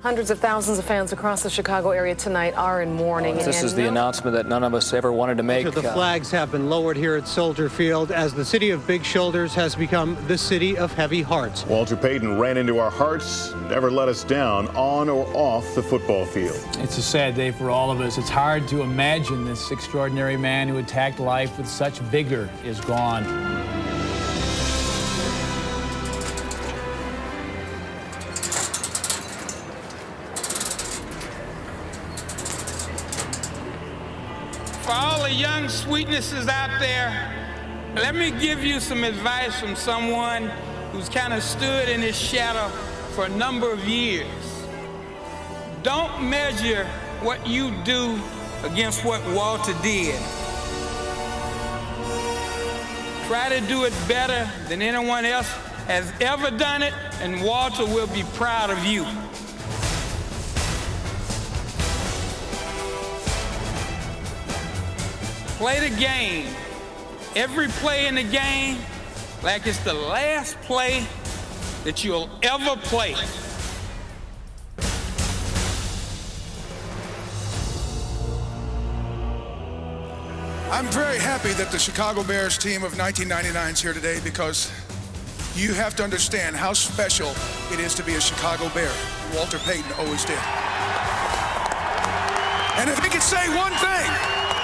Hundreds of thousands of fans across the Chicago area tonight are in mourning. This is the announcement that none of us ever wanted to make. The flags have been lowered here at Soldier Field as the city of big shoulders has become the city of heavy hearts. Walter Payton ran into our hearts, never let us down on or off the football field. It's a sad day for all of us. It's hard to imagine this extraordinary man who attacked life with such vigor is gone. For all the young sweetnesses out there, let me give you some advice from someone who's kind of stood in his shadow for a number of years. Don't measure what you do against what Walter did. Try to do it better than anyone else has ever done it, and Walter will be proud of you. Play the game, every play in the game, like it's the last play that you'll ever play. I'm very happy that the Chicago Bears team of 1999 is here today, because you have to understand how special it is to be a Chicago Bear. Walter Payton always did. And if he could say one thing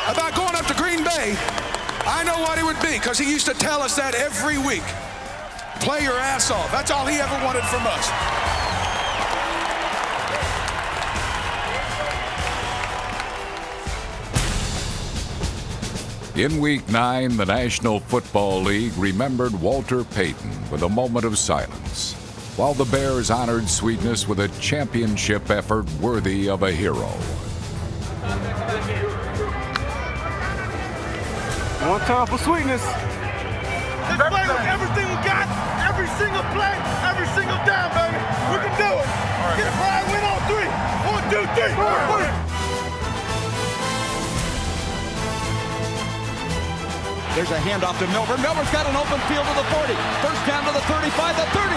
about going up to Green Bay, I know what it would be, because he used to tell us that every week. Play your ass off. That's all he ever wanted from us. In Week 9, the National Football League remembered Walter Payton with a moment of silence, while the Bears honored Sweetness with a championship effort worthy of a hero. One time for Sweetness. Let's play with everything we got, every single play, every single down, baby. We can do it. Get it, Brian. Win on three. 1, 2, 3. There's a handoff to Milburn. Milburn's got an open field to the 40. First down to the 35, the 30.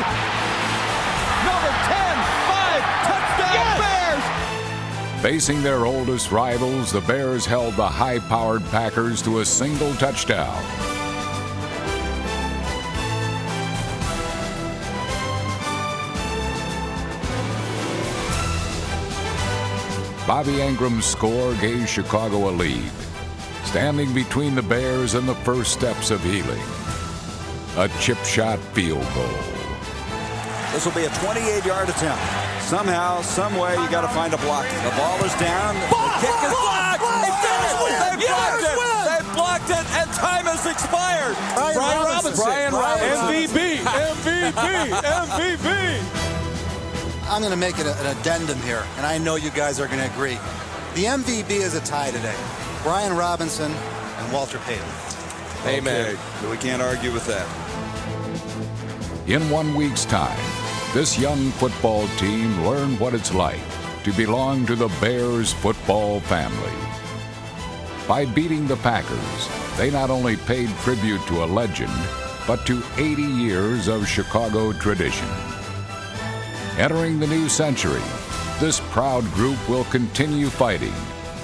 Milburn, 10, 5, touchdown Bears! Facing their oldest rivals, the Bears held the high-powered Packers to a single touchdown. Bobby Engram's score gave Chicago a lead, standing between the Bears and the first steps of healing. A chip-shot field goal. This will be a 28-yard attempt. Somehow, some way, you got to find a block. The ball is down. The kick is blocked. They blocked it, and time has expired. Brian Robinson. MVP. I'm going to make it an addendum here, and I know you guys are going to agree. The MVP is a tie today. Brian Robinson and Walter Payton. Amen. Okay. We can't argue with that. In 1 week's time, this young football team learned what it's like to belong to the Bears football family. By beating the Packers, they not only paid tribute to a legend, but to 80 years of Chicago tradition. Entering the new century, this proud group will continue fighting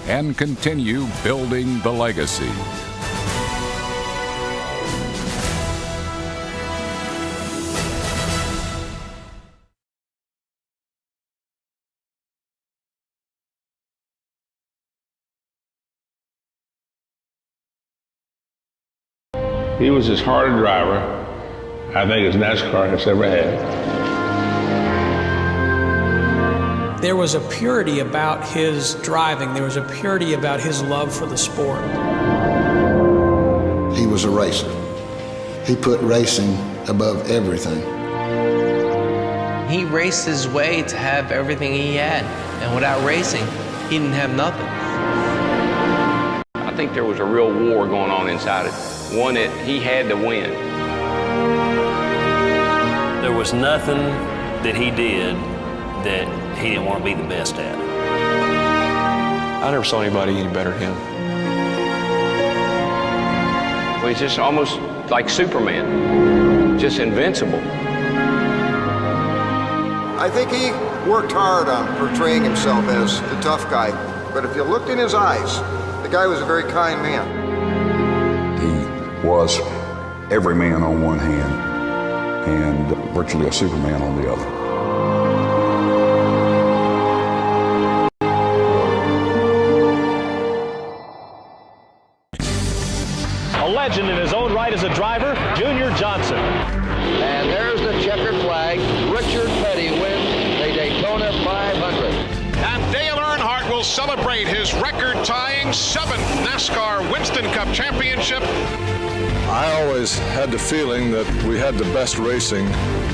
and continue building the legacy. He was as hard a driver, I think, as NASCAR has ever had. There was a purity about his driving. There was a purity about his love for the sport. He was a racer. He put racing above everything. He raced his way to have everything he had. And without racing, he didn't have nothing. I think there was a real war going on inside it. One that he had to win. There was nothing that he did that he didn't want to be the best at. I never saw anybody any better than him. Well, he's just almost like Superman, just invincible. I think he worked hard on portraying himself as the tough guy, but if you looked in his eyes, the guy was a very kind man. He was every man on one hand and virtually a Superman on the other. A legend in his own right as a driver, Junior Johnson. And there's the checkered flag. Richard Petty wins the Daytona 500. And Dale Earnhardt will celebrate his record-tying 7th NASCAR Winston Cup championship. I always had the feeling that we had the best racing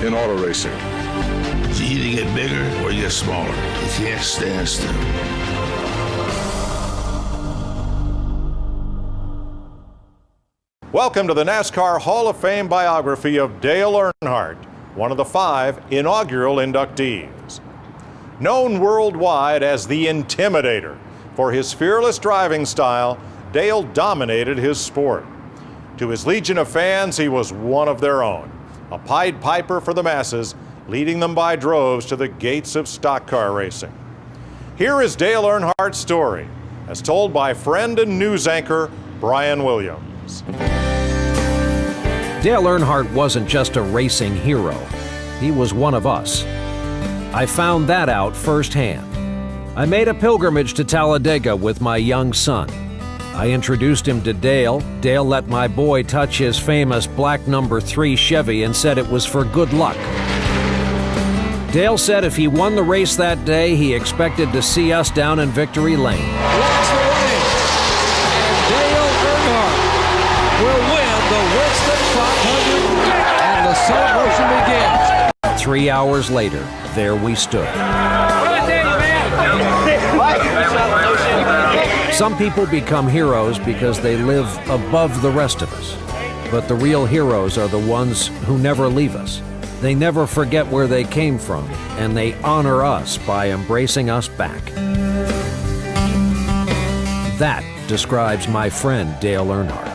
in auto racing. You either get bigger or you get smaller. You can't stand still. Welcome to the NASCAR Hall of Fame biography of Dale Earnhardt, one of the 5 inaugural inductees. Known worldwide as the Intimidator, for his fearless driving style, Dale dominated his sport. To his legion of fans, he was one of their own, a Pied Piper for the masses, leading them by droves to the gates of stock car racing. Here is Dale Earnhardt's story, as told by friend and news anchor Brian Williams. Dale Earnhardt wasn't just a racing hero. He was one of us. I found that out firsthand. I made a pilgrimage to Talladega with my young son. I introduced him to Dale. Dale let my boy touch his famous black number 3 Chevy and said it was for good luck. Dale said if he won the race that day, he expected to see us down in victory lane. Walks the lane, and Dale Earnhardt will win the Winston 500, and the celebration begins. 3 hours later, there we stood. Some people become heroes because they live above the rest of us. But the real heroes are the ones who never leave us. They never forget where they came from, and they honor us by embracing us back. That describes my friend Dale Earnhardt.